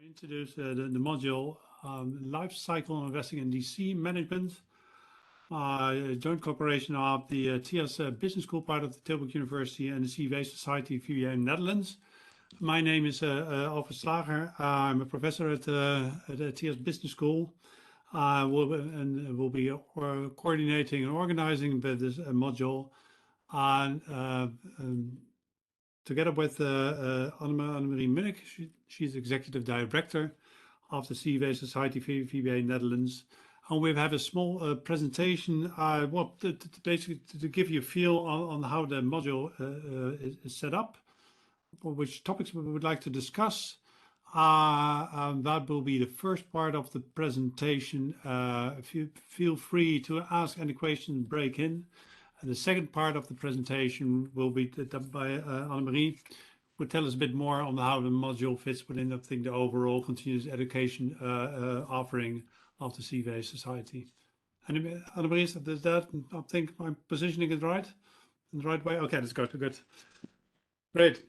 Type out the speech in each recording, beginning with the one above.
I introduce the module Lifecycle Investing in DC Management, joint cooperation of the TS Business School, part of the Tilburg University, and the CVA Society VWA Netherlands. My name is Alfred Slager. I'm a professor at the TS Business School. We'll be coordinating and organizing this module together with Annemarie Munnik. She's Executive Director of the CVA Society VWA Netherlands. And we've had a small presentation, basically to give you a feel on how the module is set up, for which topics we would like to discuss. That will be the first part of the presentation. Feel free to ask any questions, break in. And the second part of the presentation will be done by Annemarie, who will tell us a bit more on how the module fits within, I think, the overall continuous education offering of the CVA Society. Annemarie, does that, I think I'm positioning it right? In the right way? Okay, that's good, good. Great.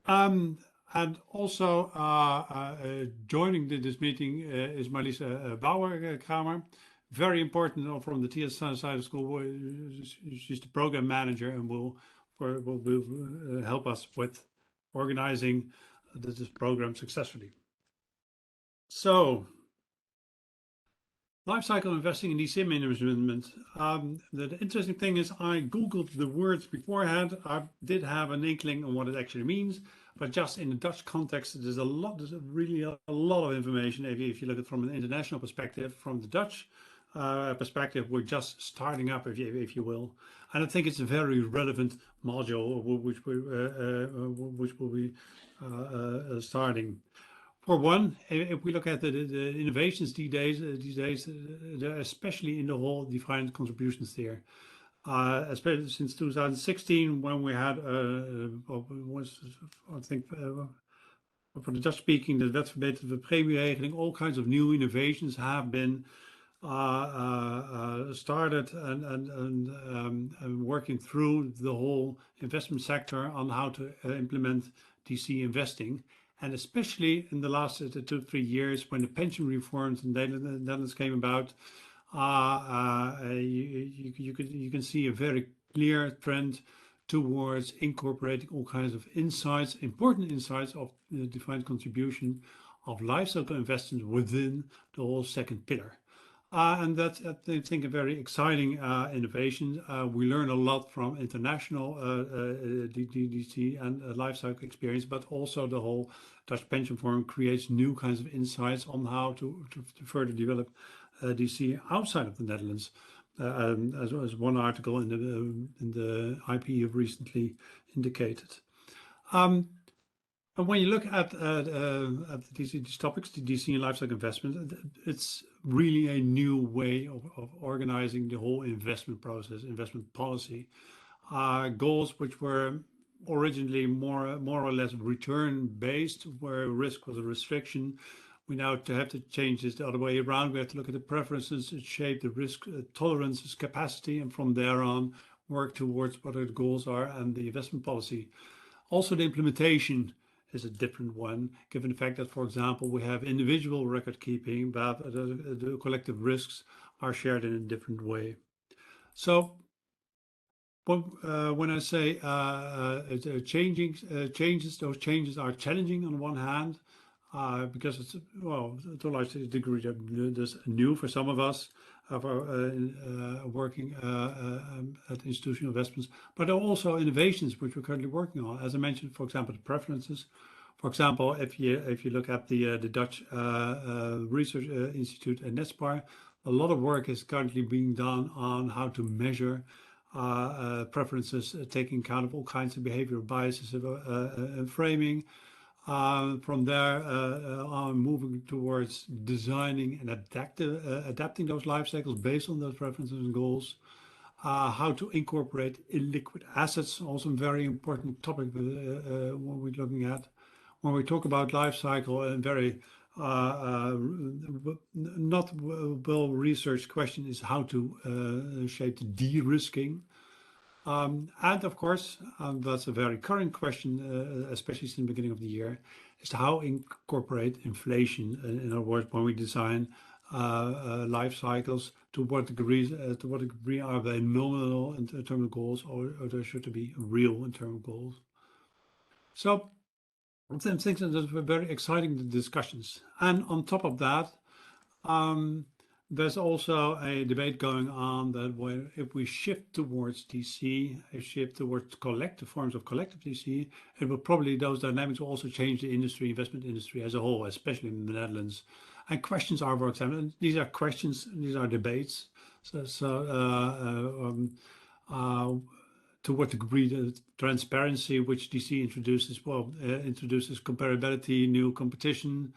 And also joining this meeting is Marlies Bauer-Kramer. Very important from the TS side of school. She's the program manager and will help us with organizing this program successfully. So, lifecycle investing in DC management. The interesting thing is I Googled the words beforehand. I did have an inkling on what it actually means, but just in the Dutch context, there's really a lot of information. If you look at it from an international perspective, from the Dutch perspective, we're just starting up, if you will, and I think it's a very relevant module which will be starting. For one, if we look at the innovations these days, especially in the whole defined contribution theory, especially since 2016, when we had, I think, for the Dutch speaking, the wetverbeterde premieregeling, all kinds of new innovations have been started and working through the whole investment sector on how to implement DC investing. And especially in the last 2-3 years, when the pension reforms in the Netherlands came about, you can see a very clear trend towards incorporating all kinds of insights, important insights of the defined contribution of lifecycle investments within the whole second pillar. And that's, I think, a very exciting innovation. We learn a lot from international DC and lifecycle experience, but also the whole Dutch pension forum creates new kinds of insights on how to further develop DC outside of the Netherlands. As one article in the IP have recently indicated. And when you look at these topics, the DC and lifecycle investment, it's really a new way of organizing the whole investment process, investment policy. Goals which were originally more or less return-based, where risk was a restriction. We now have to change this the other way around. We have to look at the preferences, shape the risk tolerances, capacity, and from there on work towards what the goals are and the investment policy. Also, the implementation is a different one, given the fact that, for example, we have individual record keeping, but the collective risks are shared in a different way. So when I say changes, those changes are challenging on one hand, because it's, well, to a large degree, there's new for some of us working at institutional investments, but there are also innovations which we're currently working on. As I mentioned, for example, the preferences. For example, if you look at the Dutch Research Institute and NETSPAR, a lot of work is currently being done on how to measure preferences, taking account of all kinds of behavioral biases and framing. From there on, moving towards designing and adapting those life cycles based on those preferences and goals. How to incorporate illiquid assets, also a very important topic when we're looking at. When we talk about life cycle, and very not well researched question is how to shape the de-risking. And of course, that's a very current question, especially since the beginning of the year, is to how incorporate inflation. In other words, when we design life cycles, to what degree are they nominal in terms of goals, or should they be real in terms of goals? So I think that those were very exciting discussions. And on top of that, there's also a debate going on that if we shift towards DC, a shift towards collective forms of collective DC, it will probably, those dynamics will also change the investment industry as a whole, especially in the Netherlands. And questions are, for example, these are questions, these are debates. To what degree the transparency which DC introduces, introduces comparability, new competition.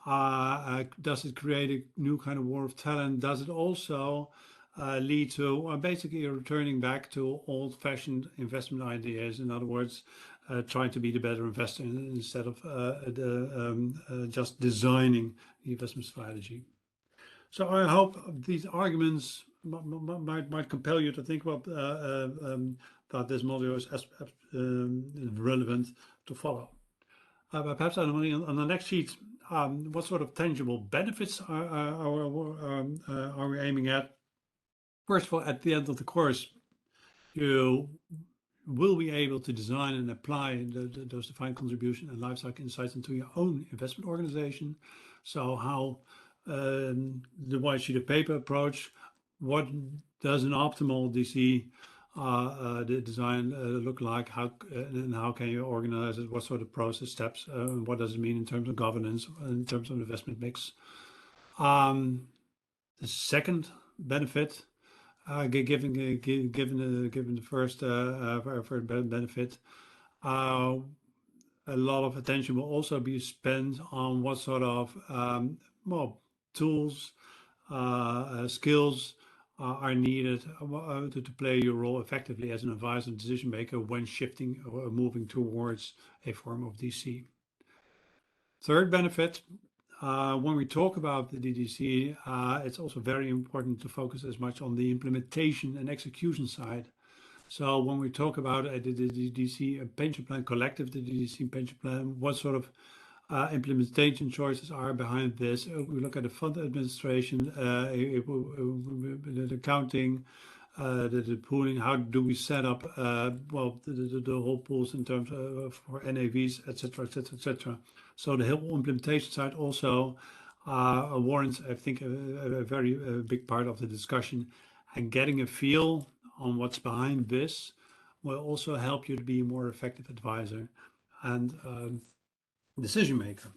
Does it create a new kind of war of talent? Does it also lead to basically returning back to old-fashioned investment ideas? In other words, trying to be the better investor instead of just designing the investment strategy. So I hope these arguments might compel you to think about that this module is relevant to follow. But perhaps on the next sheet, what sort of tangible benefits are we aiming at? First of all, at the end of the course, you will be able to design and apply those defined contribution and lifecycle insights into your own investment organization. So how the white sheet of paper approach, what does an optimal DC the design look like? And how can you organize it? What sort of process steps? What does it mean in terms of governance, in terms of investment mix? The second benefit, given the first benefit, a lot of attention will also be spent on what sort of tools, skills are needed to play your role effectively as an advisor and decision maker when shifting or moving towards a form of DC. Third benefit, when we talk about the DDC, it's also very important to focus as much on the implementation and execution side. So when we talk about the DDC pension plan, collective the DDC pension plan, what sort of implementation choices are behind this? We look at the fund administration, the accounting, the pooling. How do we set up the whole pools in terms of for NAVs, etc., etc., etc. So the whole implementation side also warrants, I think, a very big part of the discussion, and getting a feel on what's behind this will also help you to be a more effective advisor and decision maker.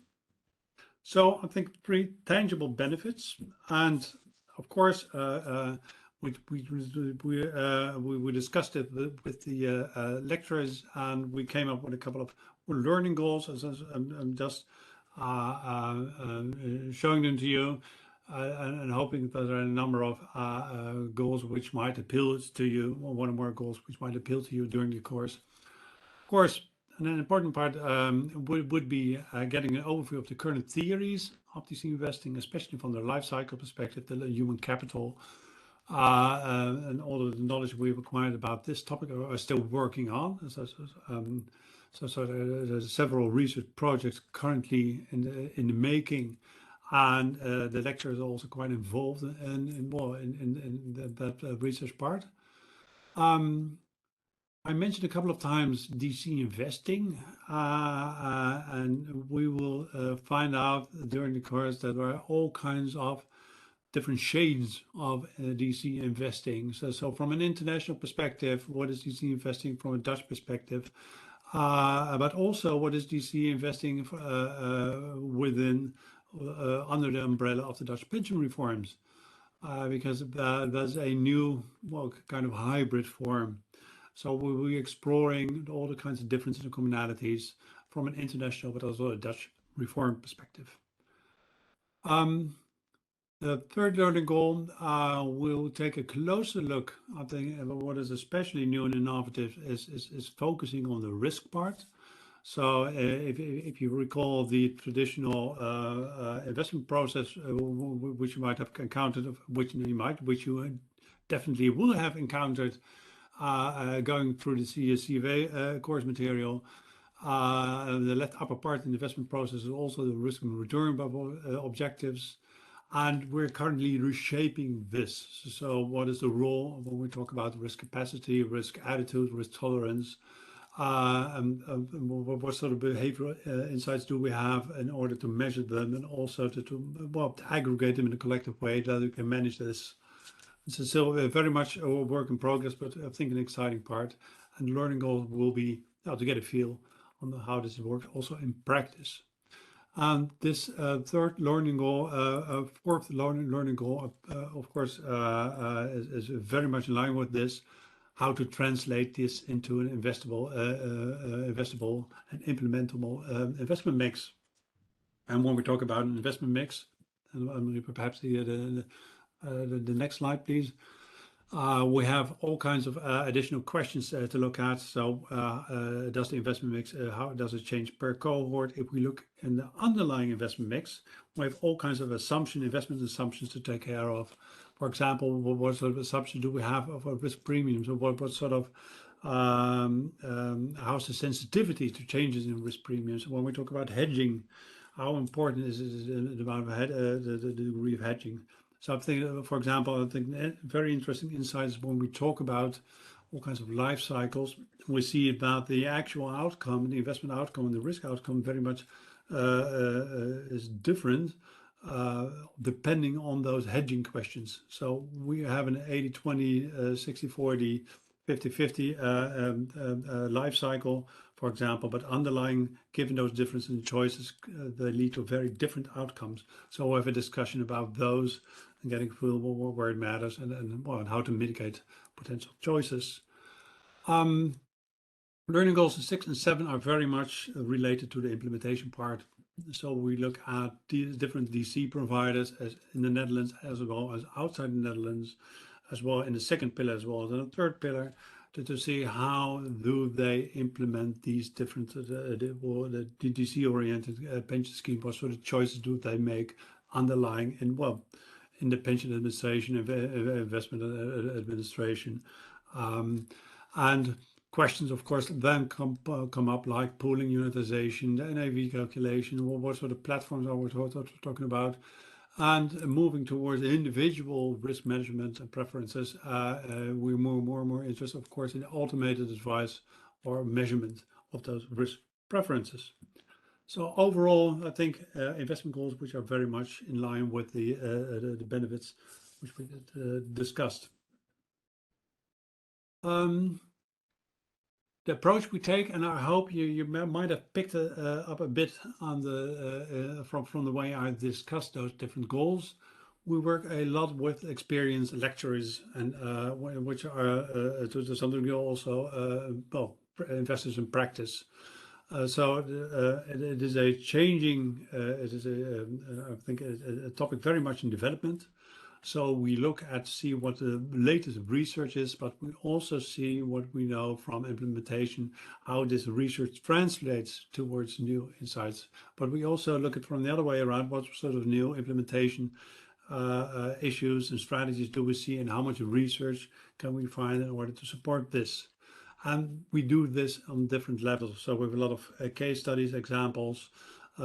So I think 3 tangible benefits, and of course we discussed it with the lecturers, and we came up with a couple of learning goals. I'm just showing them to you and hoping that there are a number of goals which might appeal to you, or one or more goals which might appeal to you during the course. Of course, and an important part would be getting an overview of the current theories of DC investing, especially from the life cycle perspective, the human capital, and all of the knowledge we've acquired about this topic are still working on. So there's several research projects currently in the making, and the lecturer is also quite involved in that research part. I mentioned a couple of times DC investing, and we will find out during the course that there are all kinds of different shades of DC investing. So from an international perspective, what is DC investing from a Dutch perspective? But also what is DC investing within under the umbrella of the Dutch pension reforms? Because that's a new, kind of hybrid form. So we'll be exploring all the kinds of differences and commonalities from an international, but also a Dutch reform perspective. The third learning goal, we'll take a closer look. I think what is especially new and innovative is focusing on the risk part. So if you recall the traditional investment process, which you might have encountered, which you definitely will have encountered going through the CSCV course material. The left upper part in the investment process is also the risk and return objectives. And we're currently reshaping this. So what is the role when we talk about risk capacity, risk attitude, risk tolerance? What sort of behavioral insights do we have in order to measure them and also to aggregate them in a collective way that we can manage this? It's still very much a work in progress, but I think an exciting part. And learning goals will be to get a feel on how this works also in practice. And this third learning goal, fourth learning goal, of course, is very much in line with this. How to translate this into an investable and implementable investment mix. And when we talk about an investment mix, and perhaps the next slide, please. We have all kinds of additional questions to look at. So does the investment mix, how does it change per cohort? If we look in the underlying investment mix, we have all kinds of investment assumptions to take care of. For example, what sort of assumptions do we have of risk premiums? Or what sort of, how's the sensitivity to changes in risk premiums? When we talk about hedging, how important is the amount of the degree of hedging? So I'm thinking, for example, I think very interesting insights when we talk about all kinds of life cycles. We see about the actual outcome, the investment outcome, and the risk outcome very much is different depending on those hedging questions. So we have an 80-20, 60-40, 50-50 life cycle, for example, but underlying, given those differences in choices, they lead to very different outcomes. So we'll have a discussion about those and getting feel where it matters and how to mitigate potential choices. Learning goals 6 and 7 are very much related to the implementation part. So we look at the different DC providers as in the Netherlands as well as outside the Netherlands, as well in the second pillar as well as in the third pillar, to see how do they implement these different the DC-oriented pension scheme. What sort of choices do they make underlying in the pension administration, investment administration, and questions, of course, then come up like pooling, unitization, the NAV calculation. What sort of platforms are we talking about? And moving towards individual risk management and preferences, we're more and more interested, of course, in automated advice or measurement of those risk preferences. So overall, I think investment goals which are very much in line with the benefits which we discussed. The approach we take, and I hope you might have picked up a bit on the from the way I discussed those different goals. We work a lot with experienced lecturers, and which are to some degree also investors in practice. So it is a changing. It is I think a topic very much in development. So we look at see what the latest research is, but we also see what we know from implementation, how this research translates towards new insights. But we also look at from the other way around, what sort of new implementation issues and strategies do we see, and how much research can we find in order to support this. And we do this on different levels. So we have a lot of case studies, examples,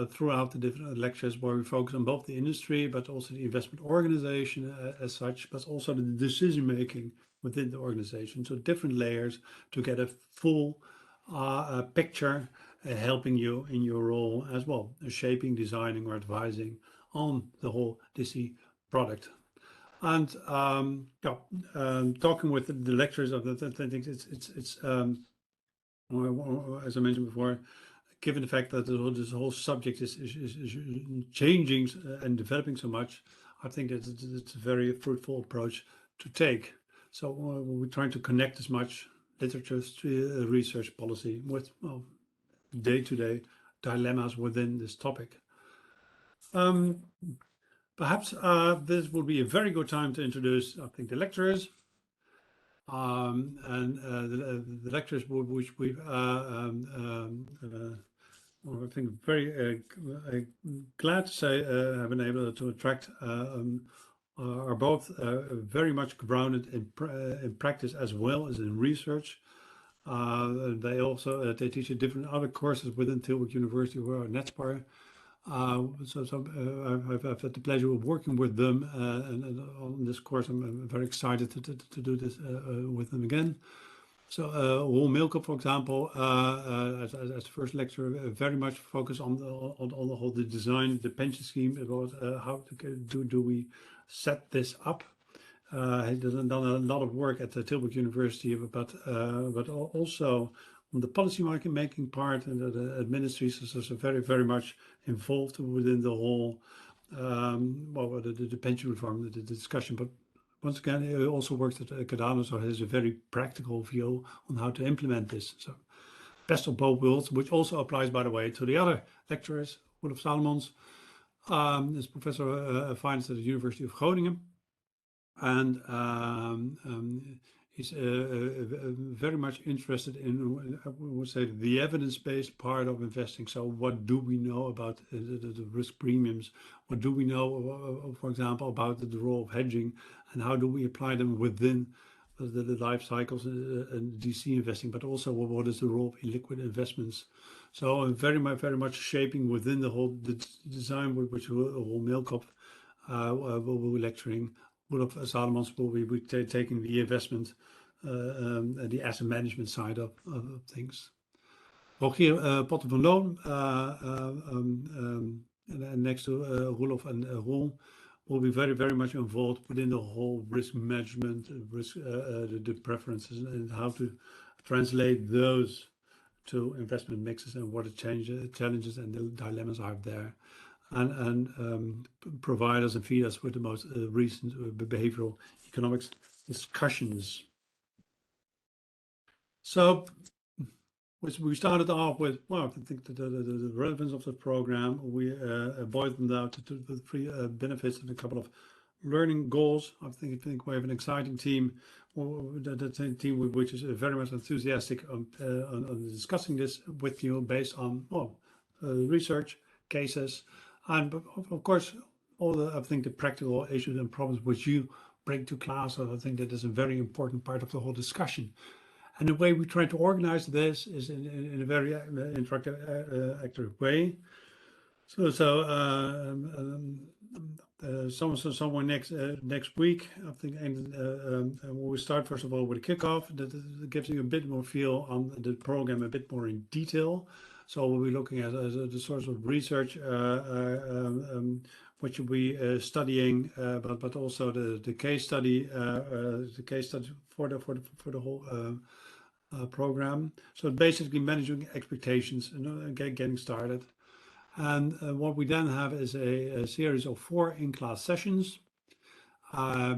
throughout the different lectures where we focus on both the industry, but also the investment organization as such, but also the decision making within the organization. So different layers to get a full picture, helping you in your role as well, shaping, designing, or advising on the whole DC product. And talking with the lecturers of the things, it's as I mentioned before, given the fact that this whole subject is changing and developing so much, I think that it's a very fruitful approach to take. So we're trying to connect as much literature, research policy with day-to-day dilemmas within this topic. Perhaps this will be a very good time to introduce, I think, the lecturers. And the lecturers which we've I think very glad to say have been able to attract are both very much grounded in practice as well as in research. They also they teach different other courses within Tilburg University or NetSpar. I've had the pleasure of working with them, and on this course, I'm very excited to do this with them again. So, Roel Milko, for example, as the first lecturer, very much focus on the whole design, the pension scheme, about how do we set this up. He has done a lot of work at the Tilburg University, but also on the policy making part and the administration, so very much involved within the whole well, the pension reform, the discussion. But once again, he also works at Cardano, so has a very practical view on how to implement this. So best of both worlds, which also applies, by the way, to the other lecturers. Olaf Salomons is professor of finance at the University of Groningen, and he's very much interested in, I would say, the evidence-based part of investing. So what do we know about the risk premiums? What do we know, for example, about the role of hedging, and how do we apply them within the life cycles and DC investing, but also what is the role of illiquid investments? So very much shaping within the whole design, which Roel Milkop will be lecturing. Olaf Salomons will be taking the investment, the asset management side of things. Rogier Potter van Loon, and next to Roelof and Roel, will be very much involved within the whole risk management, risk, the preferences, and how to translate those to investment mixes and what the challenges and the dilemmas are there. And provide us and feed us with the most recent behavioral economics discussions. So we started off with, well, I think the relevance of the program. We boiled them down to the three benefits and a couple of learning goals. I think we have an exciting team, the team which is very much enthusiastic on discussing this with you based on research, cases, and of course I think the practical issues and problems which you bring to class. I think that is a very important part of the whole discussion. And the way we try to organize this is in a very interactive, active way. So somewhere next week, I think, we'll start first of all with a kickoff that gives you a bit more feel on the program, a bit more in detail. So we'll be looking at the source of research, what you'll be studying, but also the case study, for the whole program. So basically managing expectations and getting started. And what we then have is a series of 4 in-class sessions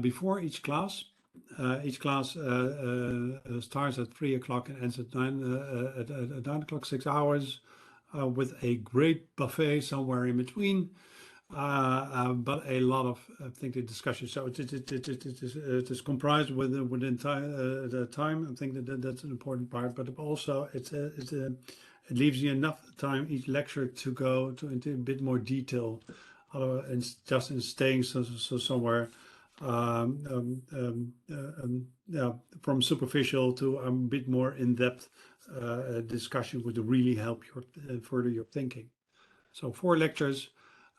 before each class. Each class starts at 3 o'clock and ends at 9 o'clock, 6 hours, with a great buffet somewhere in between. But a lot of, I think, the discussion. So it is comprised within the time. I think that's an important part. But also it leaves you enough time each lecture to go into a bit more detail, and just in staying somewhere from superficial to a bit more in-depth discussion would really help further your thinking. So 4 lectures.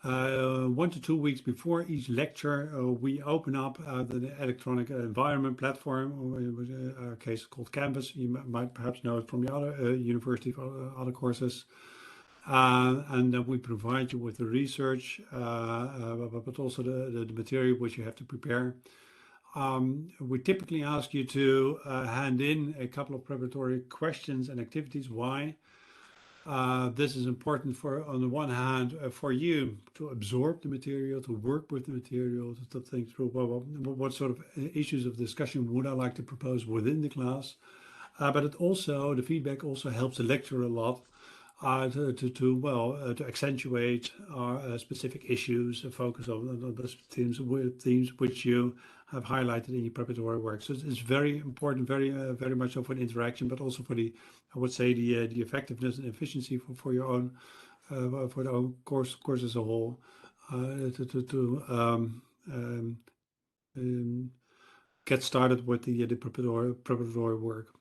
1 to 2 weeks before each lecture, we open up the electronic environment platform, in our case called Canvas. You might perhaps know it from the other university, other courses. And then we provide you with the research, but also the material which you have to prepare. We typically ask you to hand in a couple of preparatory questions and activities. Why? This is important on the one hand, for you to absorb the material, to work with the material, to think through what sort of issues of discussion would I like to propose within the class. But the feedback also helps the lecturer a lot to accentuate our specific issues, focus on those themes which you have highlighted in your preparatory work. So it's very important, very much so for the interaction, but also for I would say the effectiveness and efficiency for your own for the own course as a whole, get started with the preparatory work.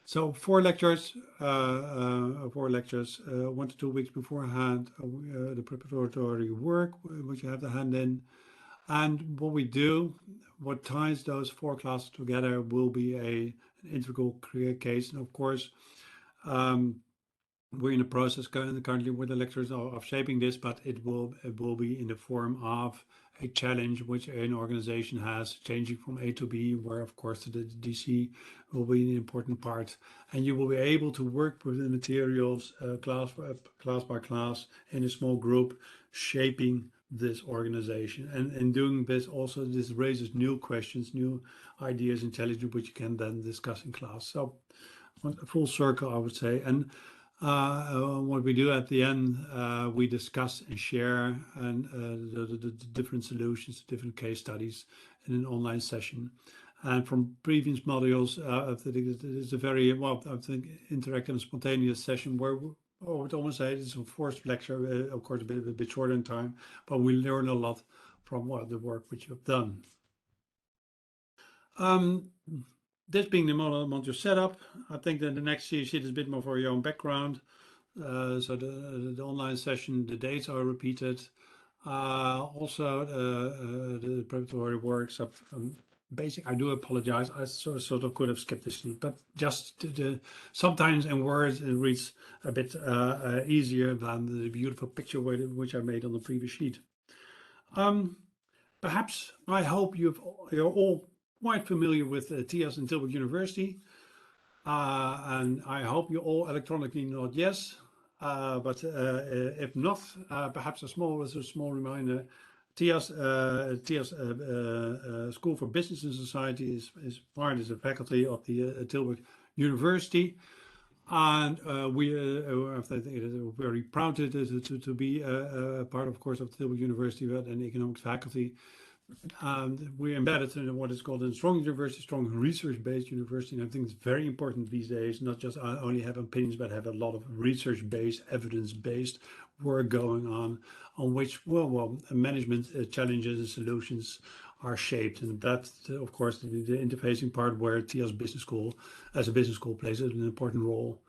So 4 lectures, 1 to 2 weeks beforehand, the preparatory work, which you have to hand in. And what we do, what ties those 4 classes together will be an integral case. And of course, we're in the process currently with the lecturers of shaping this, but it will be in the form of a challenge which an organization has, changing from A to B, where of course the DC will be an important part, and you will be able to work with the materials class by class in a small group, shaping this organization. And in doing this, also this raises new questions, new ideas, intelligence, which you can then discuss in class. So full circle, I would say. And what we do at the end, we discuss and share and the different solutions, different case studies in an online session. And from previous modules, I think it's a very, well, I think interactive and spontaneous session where I would almost say it's a forced lecture, of course, a bit shorter in time, but we learn a lot from the work which you've done. This being the module setup, I think that the next sheet is a bit more for your own background. So the online session, the dates are repeated. Also, the preparatory works of basic. I do apologize. I sort of could have skipped this sheet, but just sometimes in words it reads a bit easier than the beautiful picture which I made on the previous sheet. Perhaps I hope you're all quite familiar with TIAS and Tilburg University. And I hope you all electronically nod yes, but if not, perhaps a small reminder. TIAS School for Business and Society is part of the faculty of the Tilburg University, and we are very proud to be part, of course, of the Tilburg University and economics faculty. We're embedded in what is called a strong university, strong research-based university. And I think it's very important these days, not just only have opinions, but have a lot of research-based, evidence-based work going on which, well, management challenges and solutions are shaped. And that, of course, the interfacing part where TIAS Business School, as a business school, plays an important role.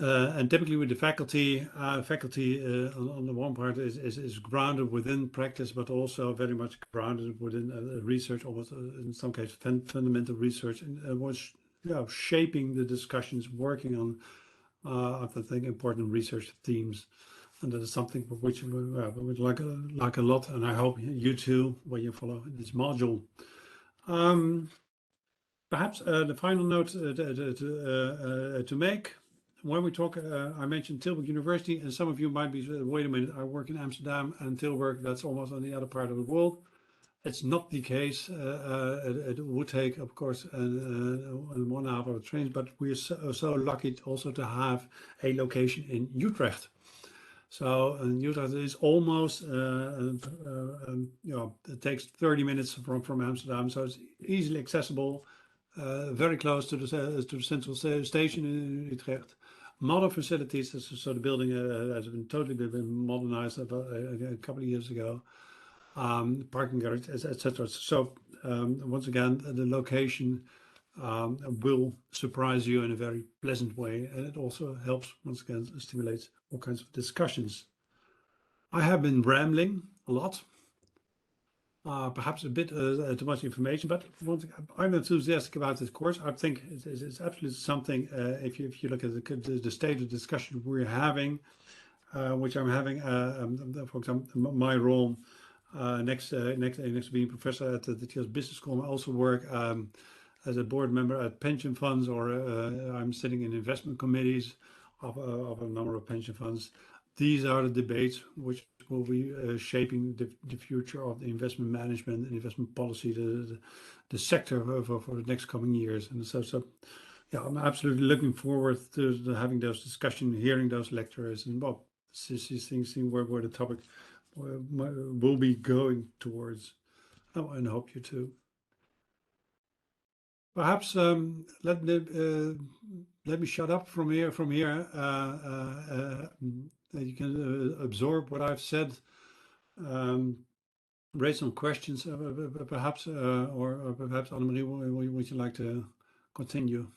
And typically with the faculty on the one part is grounded within practice, but also very much grounded within research, almost in some cases fundamental research, and was shaping the discussions, working on I think important research themes, and that is something for which we would like a lot, and I hope you too when you follow this module. Perhaps the final note to make. When we talk, I mentioned Tilburg University, and some of you might be, wait a minute, I work in Amsterdam, and Tilburg, that's almost on the other part of the world. It's not the case. It would take, of course, 1 hour of trains, but we're so lucky also to have a location in Utrecht. So Utrecht is almost, it takes 30 minutes from Amsterdam, so it's easily accessible. Very close to the central station in Utrecht. Modern facilities, so the building has been totally modernized about a couple of years ago. Parking garage, etc. So once again, the location will surprise you in a very pleasant way, and it also helps, once again, stimulates all kinds of discussions. I have been rambling a lot. Perhaps a bit too much information, but I'm enthusiastic about this course. I think it's absolutely something. If you look at the state of discussion we're having, which I'm having, for example, my role next to being professor at the TIAS Business School, I also work as a board member at pension funds, or I'm sitting in investment committees of a number of pension funds. These are the debates which will be shaping the future of the investment management and investment policy, the sector for the next coming years. And so yeah, I'm absolutely looking forward to having those discussions, hearing those lectures, and well, these things, seeing where the topic will be going towards. Oh, and I hope you too. Perhaps let me shut up from here. You can absorb what I've said. raise some questions, perhaps, or perhaps Annemarie, would you like to continue?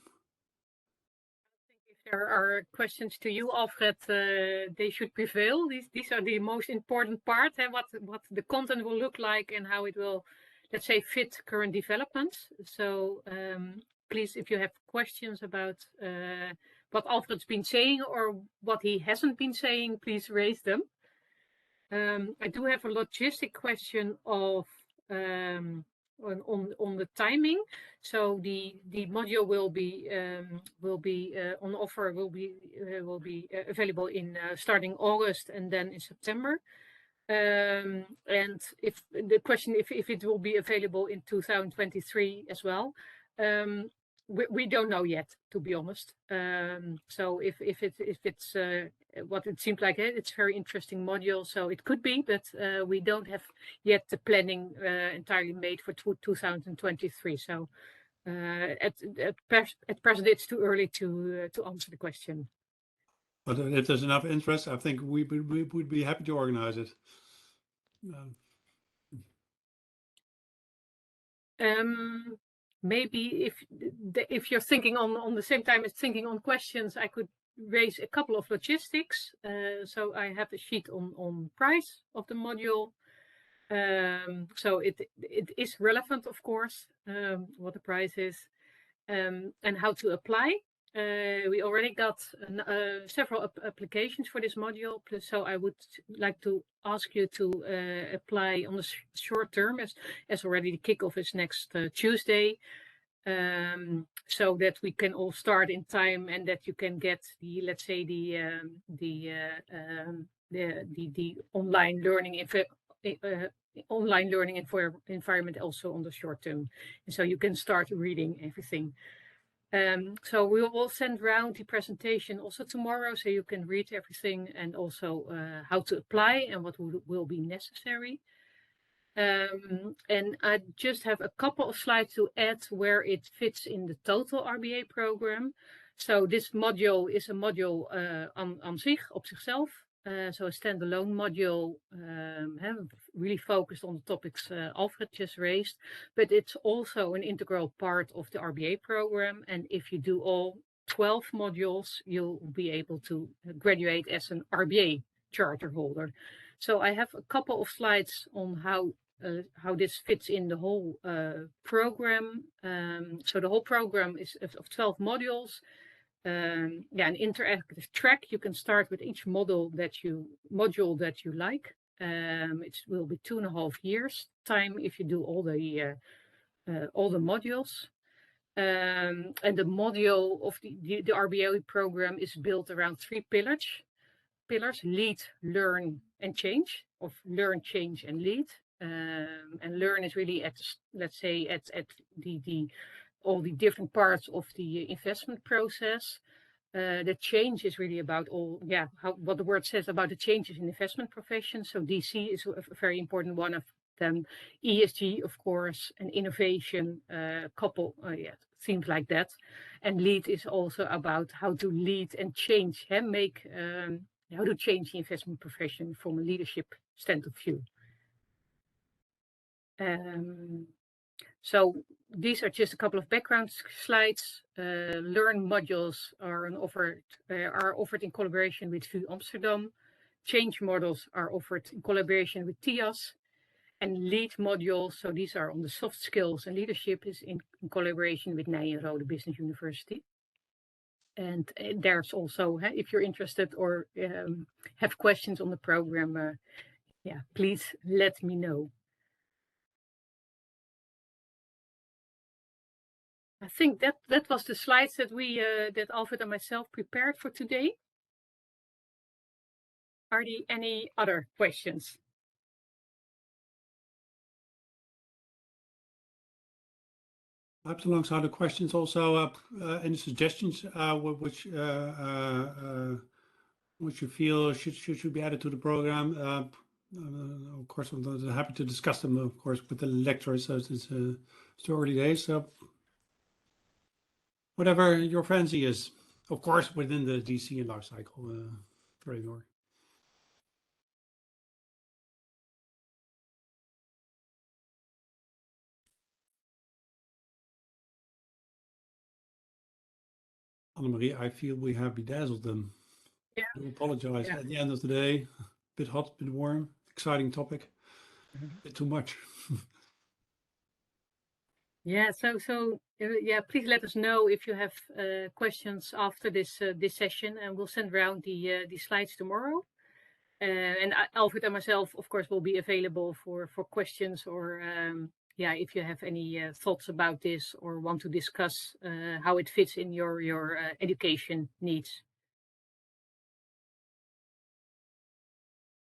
If there are questions to you, Alfred, they should prevail. These are the most important part, and what the content will look like and how it will, let's say, fit current developments. So please, if you have questions about what Alfred's been saying or what he hasn't been saying, please raise them. I do have a logistic question of on the timing. So the module will be on offer, will be available in starting August and then in September. And if the question if it will be available in 2023 as well, we don't know yet, to be honest. So if it's what it seems like, it's a very interesting module, so it could be, but we don't have yet the planning entirely made for 2023. So at present, it's too early to answer the question. But if there's enough interest, I think we would be happy to organize it. Maybe if you're thinking on the same time as thinking on questions, I could raise a couple of logistics. So I have a sheet on price of the module. So it is relevant, of course, what the price is, and how to apply. We already got several applications for this module, so I would like to ask you to apply on the short term, as already the kickoff is next Tuesday, so that we can all start in time and that you can get the, let's say, the online learning online learning environment also on the short term, and so you can start reading everything. So we will send around the presentation also tomorrow, so you can read everything and also how to apply and what will be necessary. And I just have a couple of slides to add where it fits in the total RBA program. So this module is a module on zich, op zichzelf. So a standalone module, really focused on the topics Alfred just raised, but it's also an integral part of the RBA program. And if you do all 12 modules, you'll be able to graduate as an RBA charter holder. So I have a couple of slides on how this fits in the whole program. So the whole program is of 12 modules. An interactive track. You can start with each module that you like. It will be 2.5 years time if you do all the modules. And the module of the RBA program is built around 3 pillars: lead, learn, and change, of learn, change, and lead. And learn is really at, let's say, at the all the different parts of the investment process. The change is really about what the word says about the changes in investment profession. So DC is a very important one of them. ESG, of course, and innovation, themes like that. And lead is also about how to lead and change, how to change the investment profession from a leadership stand of view. So these are just a couple of background slides. Learn modules are offered in collaboration with VU Amsterdam. Change models are offered in collaboration with TIAS. And lead modules, so these are on the soft skills and leadership, is in collaboration with Nyenrode Business University. And there's also, if you're interested or have questions on the program, please let me know. I think that was the slides that that Alfred and myself prepared for today. Are there any other questions? Perhaps alongside the questions also, any suggestions which you feel should be added to the program? Of course, I'm happy to discuss them, of course, with the lecturers. So it's too early days. So whatever your fancy is, of course, within the DC and Lifecycle framework. Annemarie, I feel we have bedazzled them. Yeah. I do apologize. Yeah. At the end of the day, bit hot, bit warm, exciting topic, bit too much. Yeah, yeah, please let us know if you have questions after this session, and we'll send around the slides tomorrow. And Alfred and myself, of course, will be available for questions, or yeah, if you have any thoughts about this or want to discuss how it fits in your education needs.